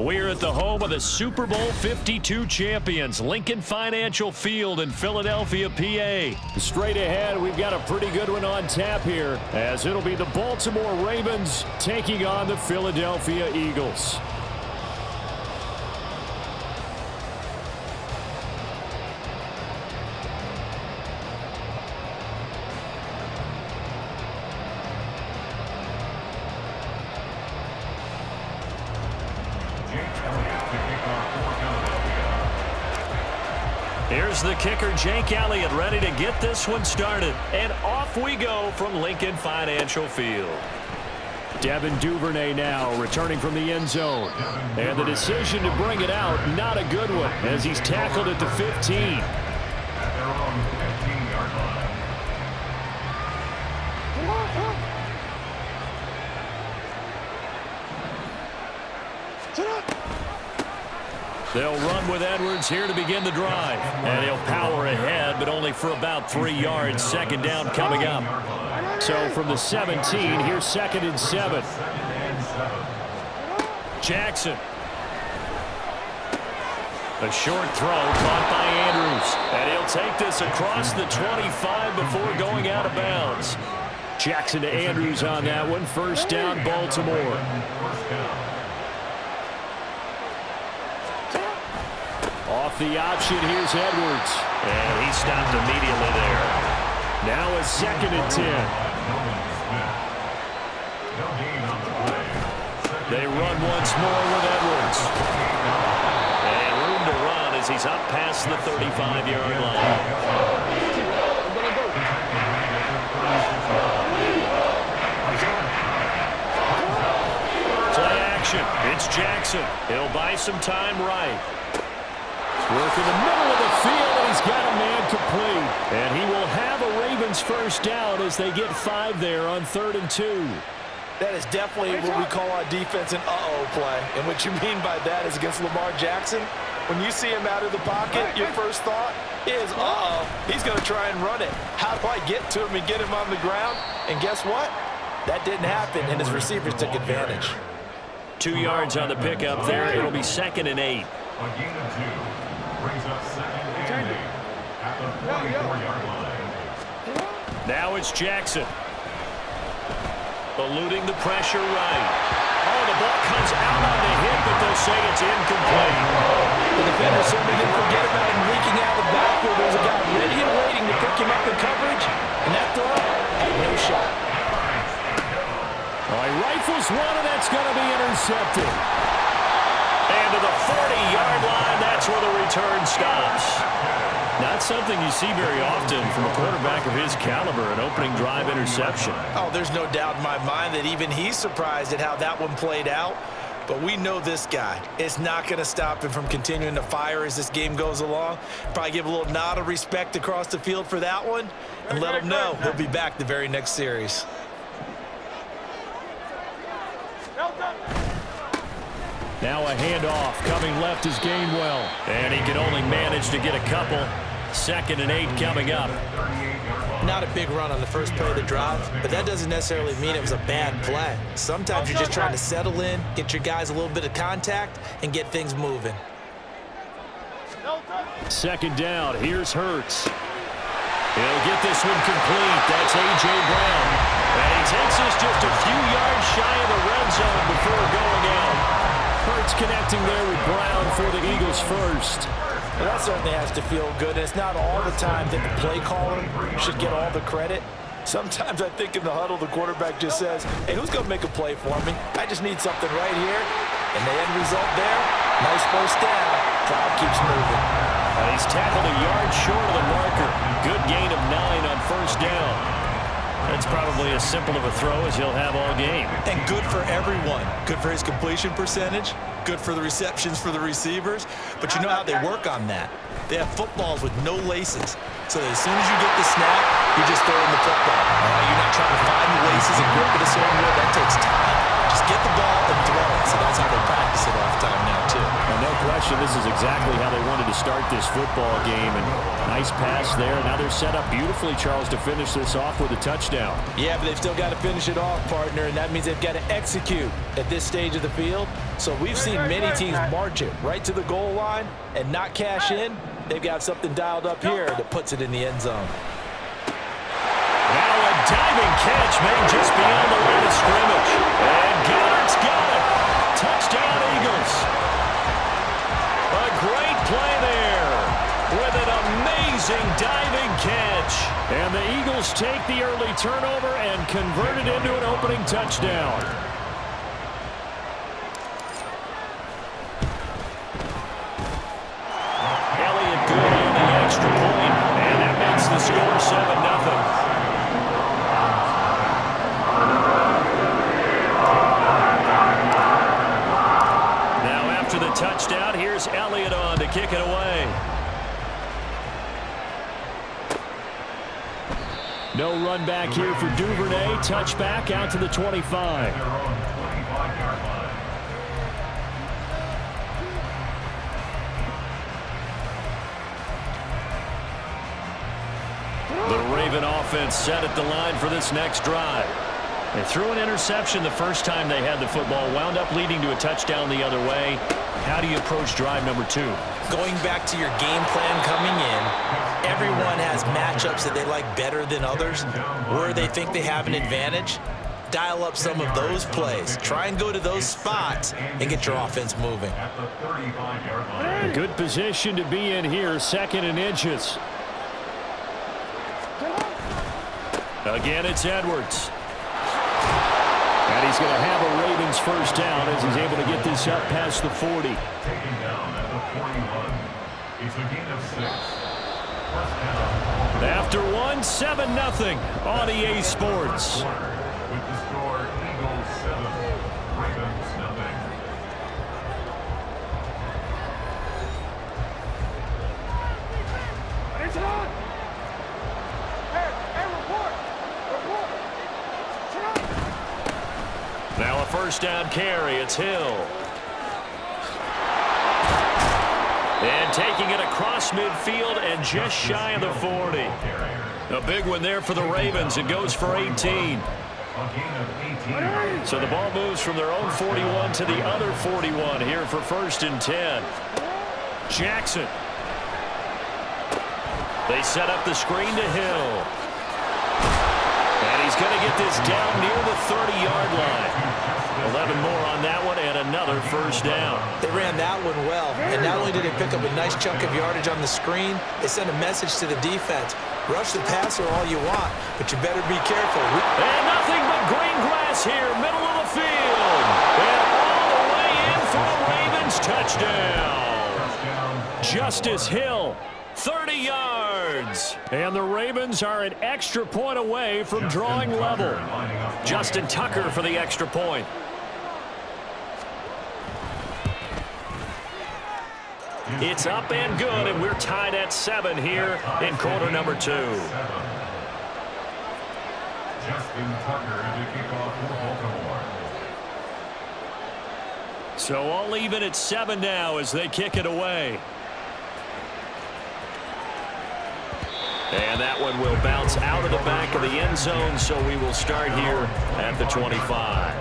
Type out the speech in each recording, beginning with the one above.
We're at the home of the Super Bowl 52 champions, Lincoln Financial Field in Philadelphia, PA. Straight ahead, we've got a pretty good one on tap here, as it'll be the Baltimore Ravens taking on the Philadelphia Eagles. Here's the kicker, Jake Elliott, ready to get this one started. And off we go from Lincoln Financial Field. Devin Duvernay now returning from the end zone. And the decision to bring it out, not a good one, as he's tackled at the 15. They'll run with Edwards here to begin the drive. And he'll power ahead, but only for about 3 yards. Second down coming up. So from the 17, here's 2nd and 7. Jackson. A short throw caught by Andrews. And he'll take this across the 25 before going out of bounds. Jackson to Andrews on that one. First down, Baltimore. Off the option, here's Edwards. And he stopped immediately there. Now a 2nd and 10. They run once more with Edwards. And room to run as he's up past the 35-yard line. Play action. It's Jackson. He'll buy some time right. Work in the middle of the field, and he's got a man complete. And he will have a Ravens first down as they get 5 there on 3rd and 2. That is definitely what we call our defense an uh-oh play. And what you mean by that is against Lamar Jackson, when you see him out of the pocket, your first thought is, uh-oh, he's going to try and run it. How do I get to him and get him on the ground? And guess what? That didn't happen, and his receivers took advantage. 2 yards on the pickup there. It'll be 2nd and 8. Brings up 2nd and 8 at the 44-yard line. Now it's Jackson. Eluding the pressure right. Oh, the ball comes out on the hit, but they'll say it's incomplete. The defender certainly didn't forget about him leaking out of the backfield. There was a guy ready and waiting to pick him up in coverage, and that throw had no shot. All right, rifles one, and that's going to be intercepted. And to the 40-yard line, that's where the return stops. Not something you see very often from a quarterback of his caliber, an opening drive interception. Oh, there's no doubt in my mind that even he's surprised at how that one played out. But we know this guy is not going to stop him from continuing to fire as this game goes along. Probably give a little nod of respect across the field for that one and let him know he'll be back the very next series. Now a handoff coming left is Gainwell. And he can only manage to get a couple. 2nd and 8 coming up. Not a big run on the first play of the drive, but that doesn't necessarily mean it was a bad play. Sometimes you're just trying to settle in, get your guys a little bit of contact, and get things moving. 2nd down, here's Hurts. He'll get this one complete. That's A.J. Brown. And he takes us just a few yards shy of the red zone before going out. Hurts connecting there with Brown for the Eagles first. Well, that certainly has to feel good. It's not all the time that the play caller should get all the credit. Sometimes I think in the huddle, the quarterback just says, hey, who's going to make a play for me? I just need something right here. And the end result there, nice first down. Drive keeps moving. He's tackled a yard short of the marker. Good gain of 9 on first down. That's probably as simple of a throw as he'll have all game. And good for everyone. Good for his completion percentage. Good for the receptions for the receivers. But you know how they work on that. They have footballs with no laces. So as soon as you get the snap, you're just throwing the football. You're not trying to find the laces and grip it a certain way. That takes time. Just get the ball and throw it. So that's how they practice it off time now, too. And no question possession. This is exactly how they wanted to start this football game. And nice pass there. Now they're set up beautifully, Charles, to finish this off with a touchdown. Yeah, but they've still got to finish it off, partner, and that means they've got to execute at this stage of the field. So we've seen many teams march it right to the goal line and not cash in. They've got something dialed up here that puts it in the end zone. Now a diving catch made just beyond the line of scrimmage. And Goddard's got it. Touchdown, Eagles. A great play there with an amazing diving catch. And the Eagles take the early turnover and convert it into an opening touchdown. Elliott good on the extra point, and that makes the score 7-0. Touchdown. Here's Elliott on to kick it away. No run back here for Duvernay. Touchback out to the 25. The Raven offense set at the line for this next drive. They threw an interception the first time they had the football, wound up leading to a touchdown the other way. How do you approach drive number 2? Going back to your game plan coming in, everyone has matchups that they like better than others. Where they think they have an advantage, dial up some of those plays. Try and go to those spots and get your offense moving. A good position to be in here, 2nd and inches. Again, it's Edwards. And he's going to have a Ravens first down as he's able to get this up past the 40. Taken down at the 41. It's a gain of 6. First down. After 7-0 on EA Sports. With the score, Eagles 7, Ravens 0. It's on. Hey, report. Now a first down carry. It's Hill. And taking it across midfield and just shy of the 40. A big one there for the Ravens. It goes for 18. So the ball moves from their own 41 to the other 41 here for 1st and 10. Jackson. They set up the screen to Hill. And he's going to get this down near the 30-yard line. 11 more on that one and another first down. They ran that one well, and not only did they pick up a nice chunk of yardage on the screen, they sent a message to the defense. Rush the passer all you want, but you better be careful. And nothing but green grass here, middle of the field. And all the way in for a Ravens touchdown. Justice Hill. 30 yards. And the Ravens are an extra point away from drawing level. Justin Tucker for the extra point. It's up and good, and we're tied at 7 here in quarter number 2. Justin Tucker to kick off for Baltimore. So all even at 7 now as they kick it away. And that one will bounce out of the back of the end zone, so we will start here at the 25.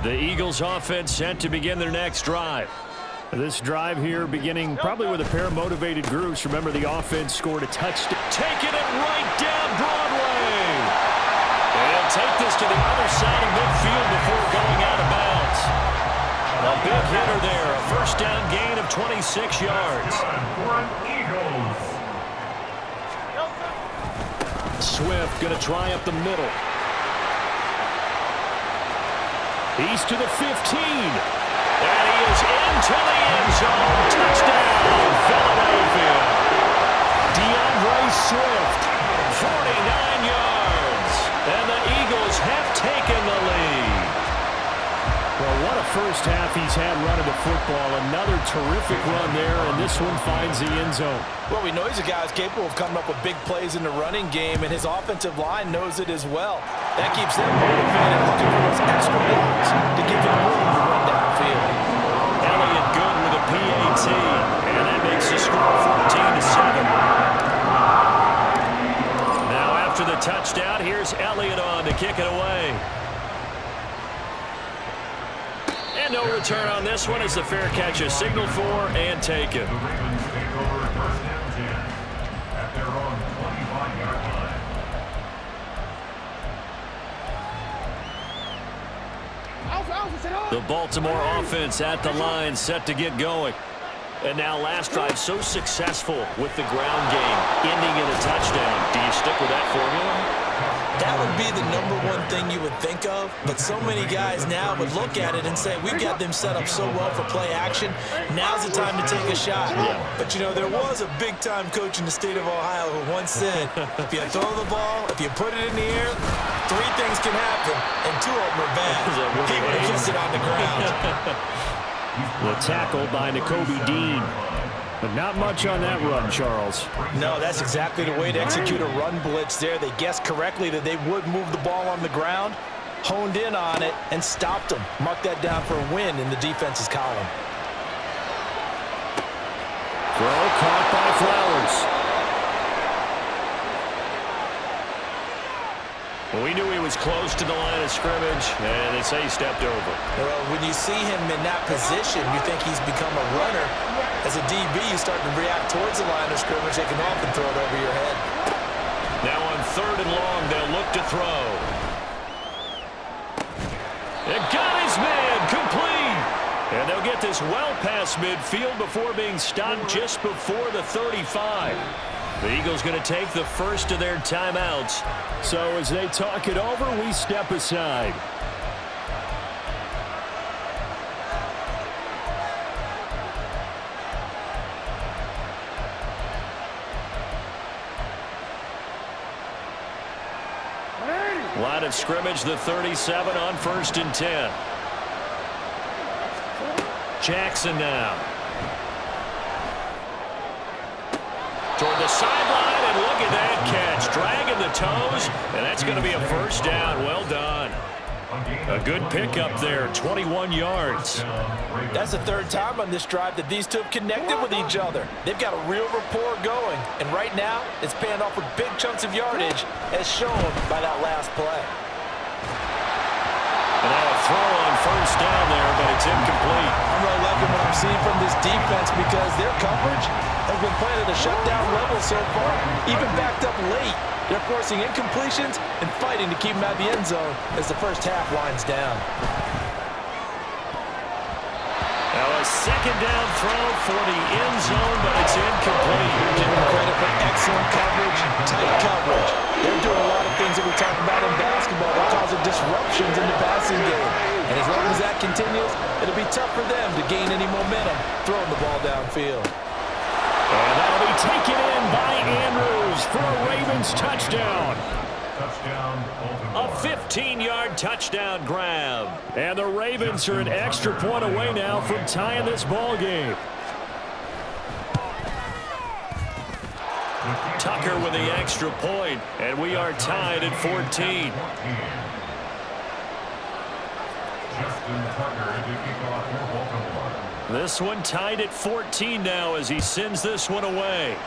The Eagles offense set to begin their next drive. This drive here beginning probably with a pair of motivated groups. Remember, the offense scored a touchdown. Taking it right down Broadway. And he'll take this to the other side of midfield before going out of bounds. A big hitter there. A first down gain of 26 yards. Swift going to try up the middle. He's to the 15. And he is into the end zone. Touchdown, Philadelphia. DeAndre Swift, 49 yards. And the Eagles have taken the lead. Well, what a first half he's had running the football. Another terrific run there, and this one finds the end zone. Well, we know he's a guy who's capable of coming up with big plays in the running game, and his offensive line knows it as well. That keeps them motivated, looking for those extra blocks to give them room to run downfield. Elliott good with And no return on this one as the fair catch is signaled for and taken. The Ravens take over first and 10 at their own 25-yard line. The Baltimore offense at the line, set to get going. And now last drive so successful with the ground game, ending in a touchdown. Do you stick with that formula? That would be the #1 thing you would think of, but so many guys now would look at it and say, we've got them set up so well for play action, now's the time to take a shot. But, you know, there was a big-time coach in the state of Ohio who once said, if you throw the ball, if you put it in the air, 3 things can happen, and 2 of them are bad. He would have kissed it on the ground. The tackle by Nakobe Dean. But not much on that run, Charles. No, that's exactly the way to execute a run blitz there. They guessed correctly that they would move the ball on the ground, honed in on it, and stopped them. Mark that down for a win in the defense's column. Throw caught by Flowers. We knew he was close to the line of scrimmage, and they say he stepped over. Well, when you see him in that position, you think he's become a runner. As a DB, you start to react towards the line of scrimmage, take him off and throw it over your head. Now on 3rd and long, they'll look to throw. It got his man, complete. And they'll get this well past midfield before being stopped just before the 35. The Eagles going to take the first of their timeouts. So as they talk it over, we step aside. Line of scrimmage, the 37 on 1st and 10. Jackson now. Toward the sideline, and look at that catch. Dragging the toes, and that's going to be a first down. Well done. A good pickup there, 21 yards. That's the 3rd time on this drive that these two have connected with each other. They've got a real rapport going, and right now it's paying off with big chunks of yardage, as shown by that last play. And now a throw on 1st down there, but it's incomplete. I'm really liking what I'm seeing from this defense because their coverage has been playing at a shutdown level so far, even backed up late. They're forcing incompletions and fighting to keep them out of the end zone as the first half winds down. Now a 2nd down throw for the end zone, but it's incomplete. Give them credit for excellent coverage, tight coverage. They're doing a lot of things that we talk about in basketball that cause disruptions in the passing game. And as long as that continues, it'll be tough for them to gain any momentum throwing the ball downfield. And that'll be taken in by Andrews for a Ravens touchdown. A 15-yard touchdown grab. And the Ravens are an extra point away now from tying this ball game. Tucker with the extra point, and we are tied at 14. Justin Tucker to kick off for Baltimore. This one tied at 14 now as he sends this one away.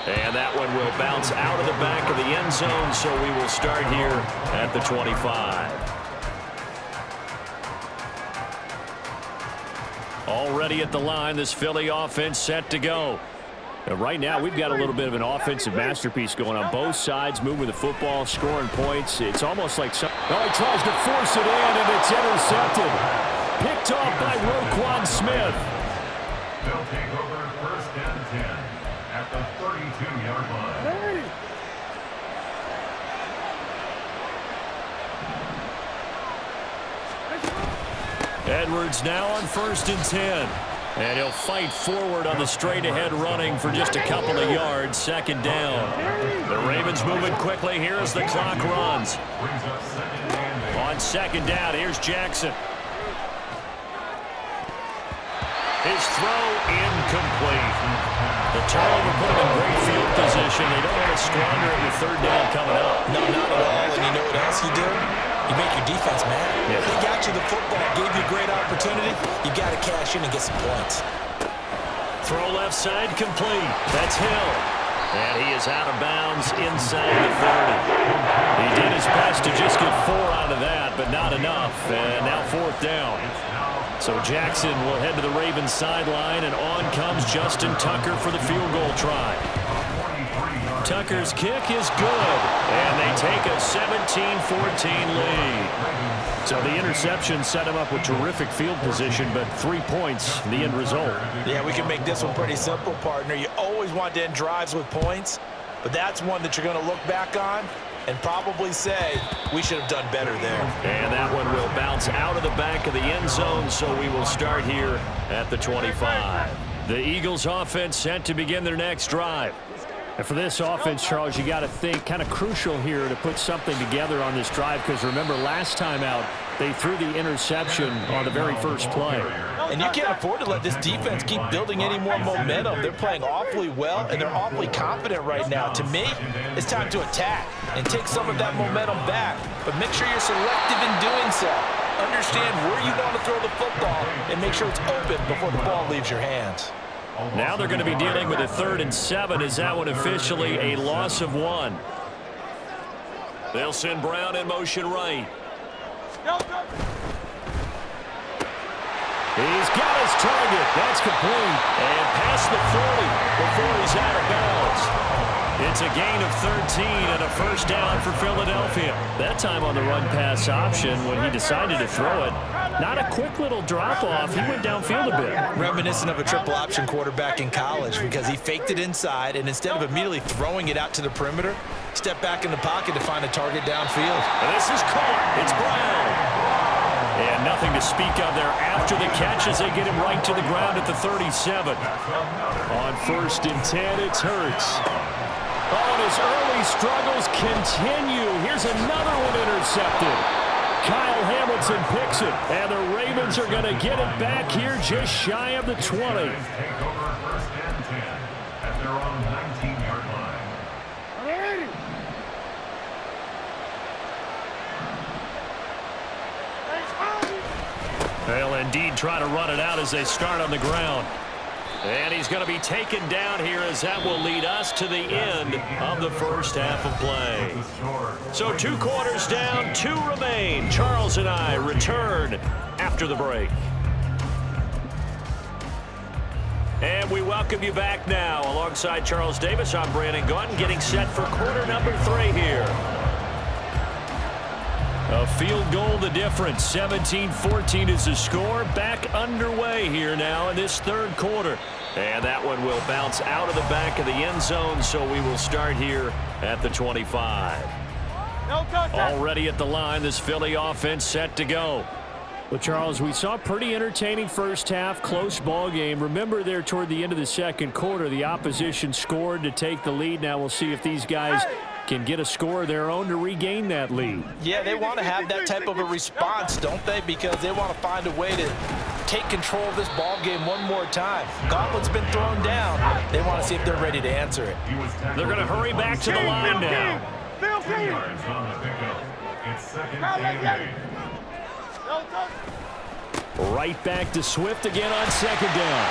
And that one will bounce out of the back of the end zone, so we will start here at the 25. Already at the line, this Philly offense set to go. And right now, we've got a little bit of an offensive masterpiece going on both sides, moving the football, scoring points. It's almost like some... Oh, he tries to force it in, and it's intercepted. Picked off by Roquan Smith. They'll take over 1st and 10 at the 32-yard line. Edwards now on 1st and 10. And he'll fight forward on the straight-ahead running for just a couple of yards. 2nd down. The Ravens moving quickly here as the clock runs. On 2nd down, here's Jackson. His throw incomplete. The turnover put him in great field position. They don't want to squander it with 3rd down coming up. No, not at all. And you know what else you do? You make your defense mad. Yeah. They got you the football, gave you a great opportunity. You got to cash in and get some points. Throw left side complete. That's Hill. And he is out of bounds inside the 30. He did his best to just get 4 out of that, but not enough, and now 4th down. So Jackson will head to the Ravens sideline, and on comes Justin Tucker for the field goal try. Tucker's kick is good, and they take a 17-14 lead. So the interception set him up with terrific field position, but 3 points, the end result. Yeah, we can make this one pretty simple, partner. You always want to end drives with points, but that's one that you're going to look back on and probably say, we should have done better there. And that one will bounce out of the back of the end zone, so we will start here at the 25. The Eagles offense set to begin their next drive. And for this offense, Charles, you got to think kind of crucial here to put something together on this drive, because remember last time out, they threw the interception on the very first play. And you can't afford to let this defense keep building any more momentum. They're playing awfully well, and they're awfully confident right now. To me, it's time to attack and take some of that momentum back, but make sure you're selective in doing so. Understand where you want to throw the football and make sure it's open before the ball leaves your hands. Now they're going to be dealing with a 3rd and 7. Is that one officially a loss of 1? They'll send Brown in motion right. He's got his target. That's complete. And past the 40 before he's out of bounds. It's a gain of 13 and a 1st down for Philadelphia. That time on the run-pass option when he decided to throw it. Not a quick little drop-off. He went downfield a bit. Reminiscent of a triple option quarterback in college, because he faked it inside, and instead of immediately throwing it out to the perimeter, stepped back in the pocket to find a target downfield. And this is caught. It's Brown. And nothing to speak of there after the catch as they get him right to the ground at the 37. On 1st and 10, it's Hurts. Oh, and his early struggles continue. Here's another one intercepted. Kyle Hamilton picks it, and the Ravens are going to get it back here just shy of the 20. Take over 1st and 10 at their own 19-yard line. They'll indeed try to run it out as they start on the ground. And he's going to be taken down here, as that will lead us to the end of the first half of play. So 2 quarters down, 2 remain. Charles and I return after the break. And we welcome you back now. Alongside Charles Davis, I'm Brandon Gaudin, getting set for quarter number 3 here. A field goal the difference. 17-14 is the score. Back underway here now in this 3rd quarter. And that one will bounce out of the back of the end zone, so we will start here at the 25. Already at the line, this Philly offense set to go. Well, Charles, we saw a pretty entertaining first half, close ball game. Remember there toward the end of the 2nd quarter, the opposition scored to take the lead. Now we'll see if these guys can get a score of their own to regain that lead. Yeah, they want to have that type of a response, don't they? Because they want to find a way to take control of this ball game one more time. Gauntlet's been thrown down. They want to see if they're ready to answer it. They're going to hurry back to the line now. 2 yards on the pickup. It's 2nd and 8. Right back to Swift again on 2nd down.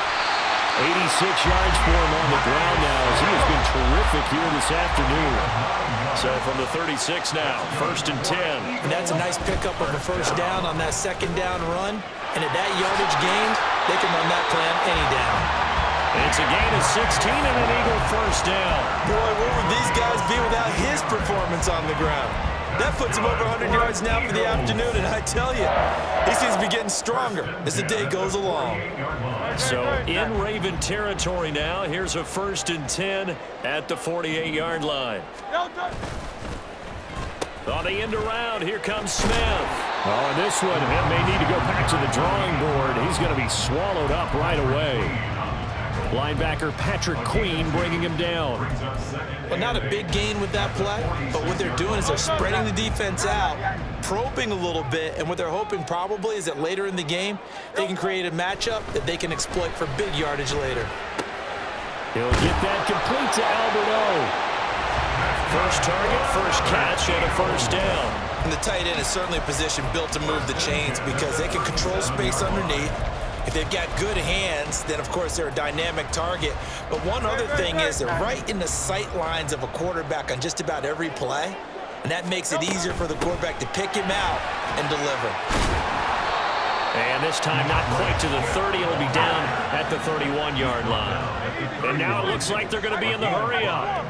86 yards for him on the ground now, as he has been terrific here this afternoon. So from the 36 now, 1st and 10. And that's a nice pickup of a 1st down on that 2nd down run. And at that yardage gain, they can run that plan any down. It's a gain of 16 and an Eagle 1st down. Boy, where would these guys be without his performance on the ground? That puts him over 100 yards now for the afternoon, and I tell you, he seems to be getting stronger as the day goes along. So in Raven territory now, here's a 1st and 10 at the 48-yard line. On the end around, here comes Smith. Oh, and this one may need to go back to the drawing board. He's going to be swallowed up right away. Linebacker Patrick Queen bringing him down. Well, not a big gain with that play, but what they're doing is they're spreading the defense out, probing a little bit, and what they're hoping probably is that later in the game, they can create a matchup that they can exploit for big yardage later. He'll get that complete to Albert O. First target, first catch, and a 1st down. And the tight end is certainly a position built to move the chains because they can control space underneath. If they've got good hands, then of course they're a dynamic target. But one other thing is they're right in the sight lines of a quarterback on just about every play. and that makes it easier for the quarterback to pick him out and deliver. And this time not quite to the 30. It'll be down at the 31-yard line. And now it looks like they're going to be in the hurry-up.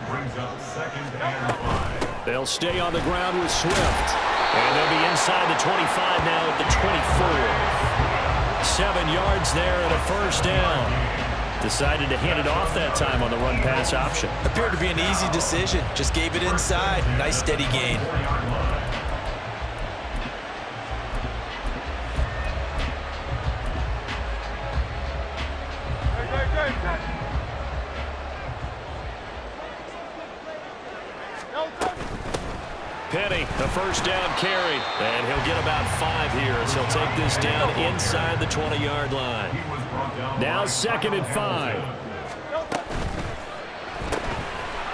They'll stay on the ground with Swift. And they'll be inside the 25 now at the 24. 7 yards there and a first down. Decided to hand it off that time on the run-pass option. Appeared to be an easy decision. Just gave it inside. Nice steady gain. Penny, the first down carry, and he'll get about 5 here as he'll take this down inside the 20-yard line. Now 2nd and 5.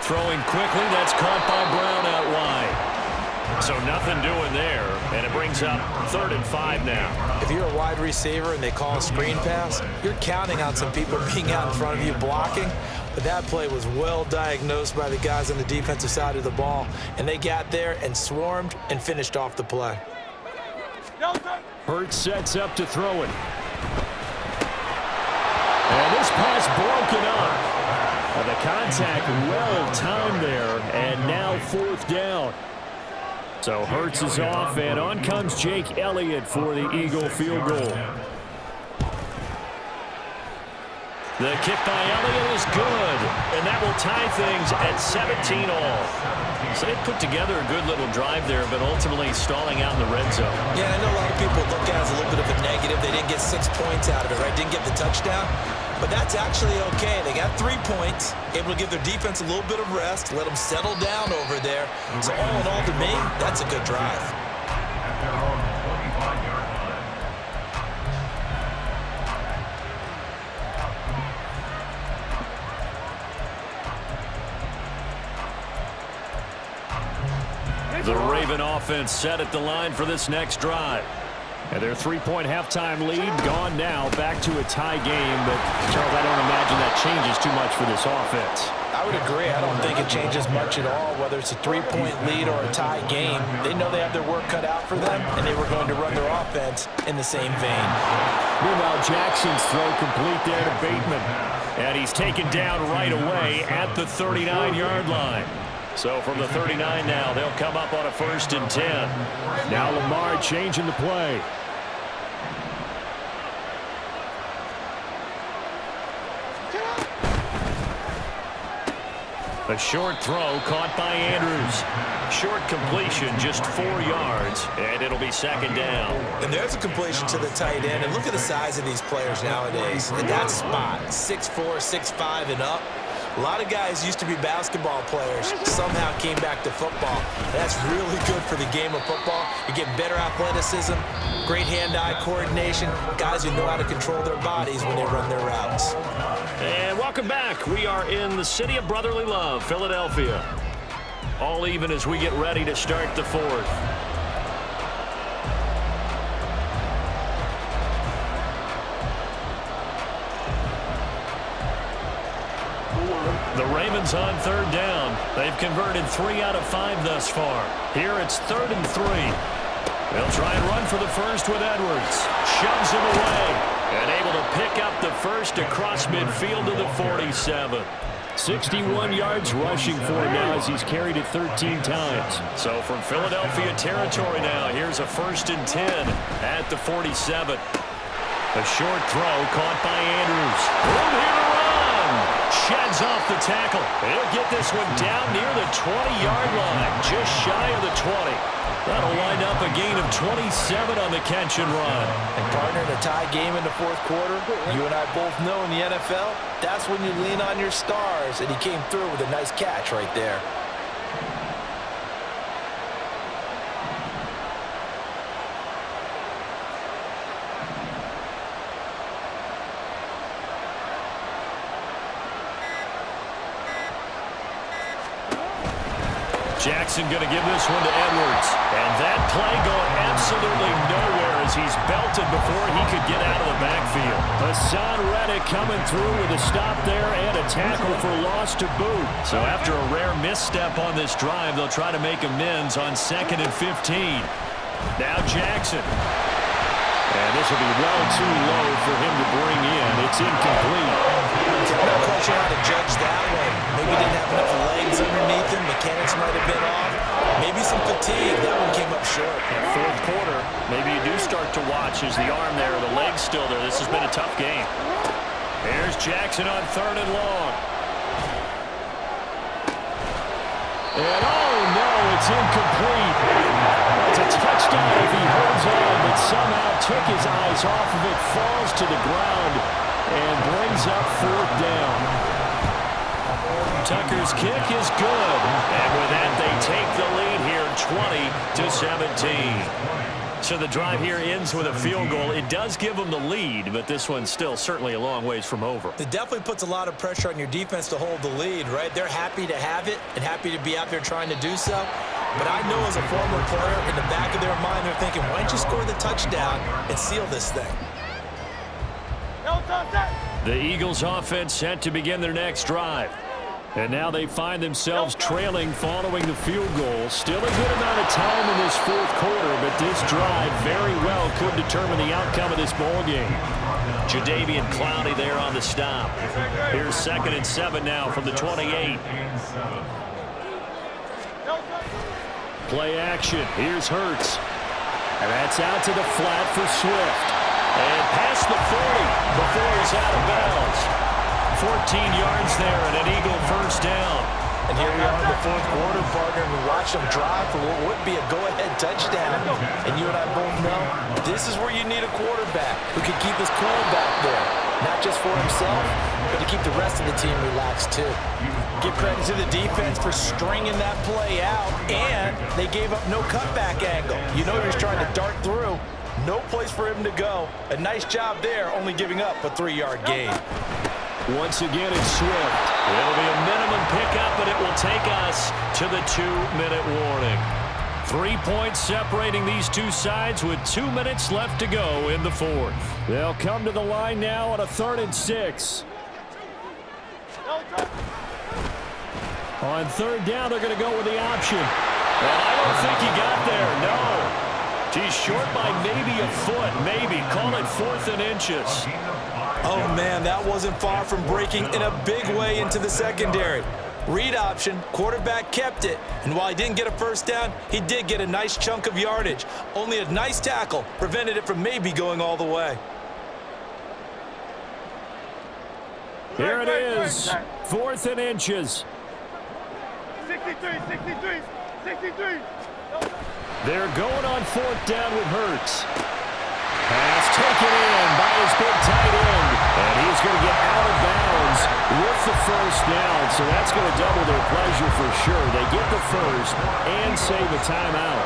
Throwing quickly, that's caught by Brown out wide. So nothing doing there, and it brings up 3rd and 5 now. If you're a wide receiver and they call a screen pass, you're counting on some people being out in front of you blocking. But that play was well diagnosed by the guys on the defensive side of the ball, and they got there and swarmed and finished off the play. Hurts sets up to throw it. And this pass broken up. The contact well timed there, and now 4th down. So Hurts is off, and on comes Jake Elliott for the Eagle field goal. The kick by Elliott is good, and that will tie things at 17 all. So they put together a good little drive there, but ultimately stalling out in the red zone. Yeah, I know a lot of people look at it as a little bit of a negative. They didn't get 6 points out of it, right? Didn't get the touchdown. But that's actually okay. They got 3 points, able to give their defense a little bit of rest, let them settle down over there. So all in all, to me, that's a good drive. The Raven offense set at the line for this next drive. And their 3-point halftime lead gone now, back to a tie game. But, Charles, I don't imagine that changes too much for this offense. I would agree. I don't think it changes much at all, whether it's a 3-point lead or a tie game. They know they have their work cut out for them, and they were going to run their offense in the same vein. Meanwhile, Jackson's throw complete there to Bateman. And he's taken down right away at the 39-yard line. So from the 39 now, they'll come up on a 1st and 10. Now Lamar changing the play. A short throw caught by Andrews. Short completion, just 4 yards, and it'll be 2nd down. And there's a completion to the tight end. And look at the size of these players nowadays. In that spot, 6'4", 6'5", and up. A lot of guys used to be basketball players, somehow came back to football. That's really good for the game of football. You get better athleticism, great hand-eye coordination, guys who know how to control their bodies when they run their routes. And welcome back. We are in the city of brotherly love, Philadelphia. All even as we get ready to start the 4th. The Ravens on 3rd down. They've converted 3 out of 5 thus far. Here it's 3rd and 3. They'll try and run for the first with Edwards. Shoves him away. And able to pick up the first across midfield to the 47. 61 yards rushing for him now as he's carried it 13 times. So from Philadelphia territory now, here's a 1st and 10 at the 47. A short throw caught by Andrews. Room here to run. Sheds off the tackle. He'll get this one down near the 20-yard line, just shy of the 20. That'll wind up a gain of 27 on the catch and run. And partner, in a tie game in the 4th quarter, you and I both know in the NFL, that's when you lean on your stars, and he came through with a nice catch right there. Jackson going to give this one to Edwards. And that play going absolutely nowhere as as he's belted before he could get out of the backfield. Hassan Reddick coming through with a stop there and a tackle for loss to boot. So after a rare misstep on this drive, they'll try to make amends on 2nd and 15. Now Jackson. And this will be well too low for him to bring in. It's incomplete. I'm not quite sure how to judge that one. Maybe didn't have enough legs underneath him. Mechanics might have been off. Maybe some fatigue. That one came up short. In fourth quarter, maybe you do start to watch as the arm there, the leg's still there. This has been a tough game. Here's Jackson on 3rd and long. And oh no, it's incomplete. It's a touchdown if he holds on, but somehow took his eyes off of it, falls to the ground, and brings up 4th down. Tucker's kick is good, and with that they take the lead here 20-17. So the drive here ends with a field goal. It does give them the lead, but this one's still certainly a long ways from over. It definitely puts a lot of pressure on your defense to hold the lead, right? They're happy to have it and happy to be out there trying to do so. But I know as a former player, in the back of their mind, they're thinking, why don't you score the touchdown and seal this thing? The Eagles offense set to begin their next drive. And now they find themselves trailing following the field goal. Still a good amount of time in this fourth quarter, but this drive very well could determine the outcome of this ball game. Jadeveon Clowney there on the stop. Here's 2nd and 7 now from the 28. Play action. Here's Hurts. And that's out to the flat for Swift. And past the 40 before he's out of bounds. 14 yards there and an Eagle first down. And here we are in the fourth quarter, partner, and we watch them drive for what would be a go-ahead touchdown. And you and I both know this is where you need a quarterback who can keep his cool back there. Not just for himself, but to keep the rest of the team relaxed too. Give credit to the defense for stringing that play out, and they gave up no cutback angle. You know he was trying to dart through. No place for him to go. A nice job there, only giving up a 3-yard gain. Once again, it's Swift. It'll be a minimum pickup, but it will take us to the 2-minute warning. 3 points separating these two sides with 2 minutes left to go in the fourth. They'll come to the line now on a 3rd and 6. On 3rd down, they're going to go with the option. And I don't think he got there, no. He's short by maybe a foot, maybe. Call it 4th and inches. Oh, man, that wasn't far from breaking in a big way into the secondary. Read option, quarterback kept it, and while he didn't get a first down, he did get a nice chunk of yardage. Only a nice tackle prevented it from maybe going all the way. Here it is, 4th and inches. 63. They're going on 4th down with Hurts. Pass taken in by his big tight end. And he's going to get out of bounds with the first down. So that's going to double their pleasure for sure. They get the first and save a timeout.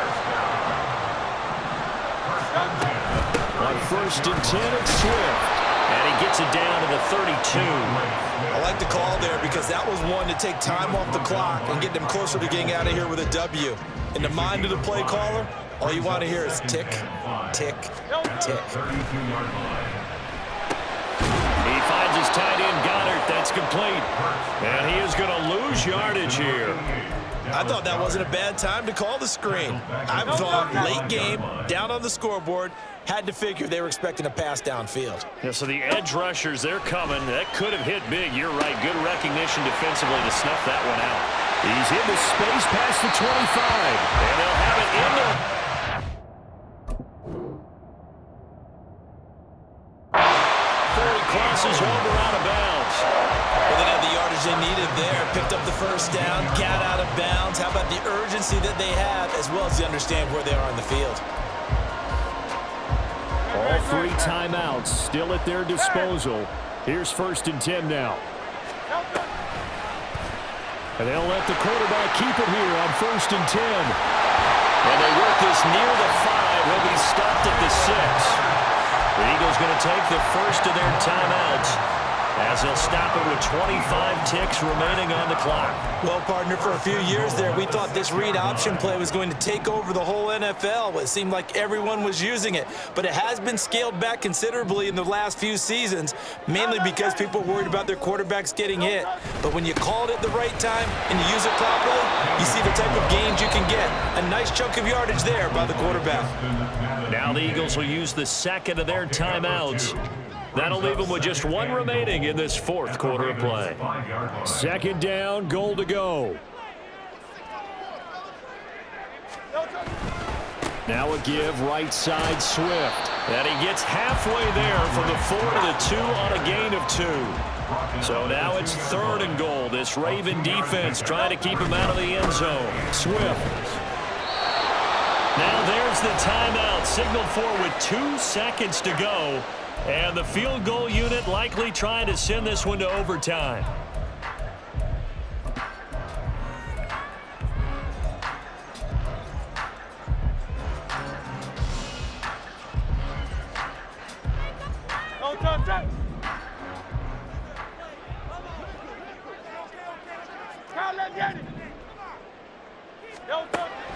On 1st and 10, it's Swift. And he gets it down to the 32. I like the call there because that was one to take time off the clock and get them closer to getting out of here with a W. In the mind of the play caller, all you want to hear is tick, tick, tick. He finds his tight end, Goddard. That's complete. And he is going to lose yardage here. I thought that wasn't a bad time to call the screen. I thought late game, down on the scoreboard, had to figure they were expecting a pass downfield. Yeah, so the edge rushers, they're coming. That could have hit big. You're right. Good recognition defensively to snuff that one out. He's into space past the 25. And they'll have it in the 40 crosses over out of bounds. Well, they got the yardage they needed there. Picked up the first down, got out of bounds. How about the urgency that they have, as well as they understand where they are on the field. All 3 timeouts still at their disposal. Here's 1st and 10 now. And they'll let the quarterback keep it here on 1st and 10. And they work this near the 5. He'll be stopped at the 6. The Eagles going to take the first of their timeouts. as they'll stop it with 25 ticks remaining on the clock. Well, partner, for a few years there, we thought this read option play was going to take over the whole NFL. It seemed like everyone was using it, but it has been scaled back considerably in the last few seasons, mainly because people are worried about their quarterbacks getting hit. But when you call it at the right time and you use it properly, you see the type of gains you can get. A nice chunk of yardage there by the quarterback. Now the Eagles will use the second of their timeouts. That'll leave them with just one remaining in this fourth quarter of play. Second down, goal to go. Now a give, right side, Swift. And he gets halfway there from the 4 to the 2 on a gain of 2. So now it's third and goal. This Raven defense trying to keep him out of the end zone. Swift. Now there's the timeout, signaled for with 2 seconds to go. And the field goal unit likely trying to send this one to overtime.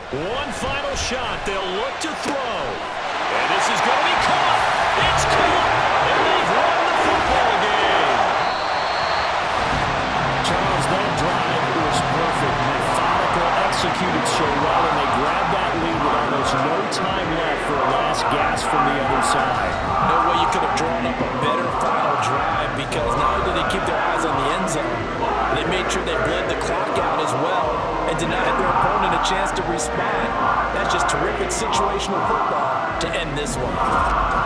One final shot. They'll look to throw. And this is going to be caught. It's caught. And they've won the football game. Charles, that drive was perfect. Methodical, executed so well, and they grabbed that lead with almost no time left for a last gasp from the other side. No way you could have drawn up a better final drive, because not only did they keep their eyes on the end zone, they made sure they bled the clock out as well and denied their opponent a chance to respond. That's just terrific situational football to end this one.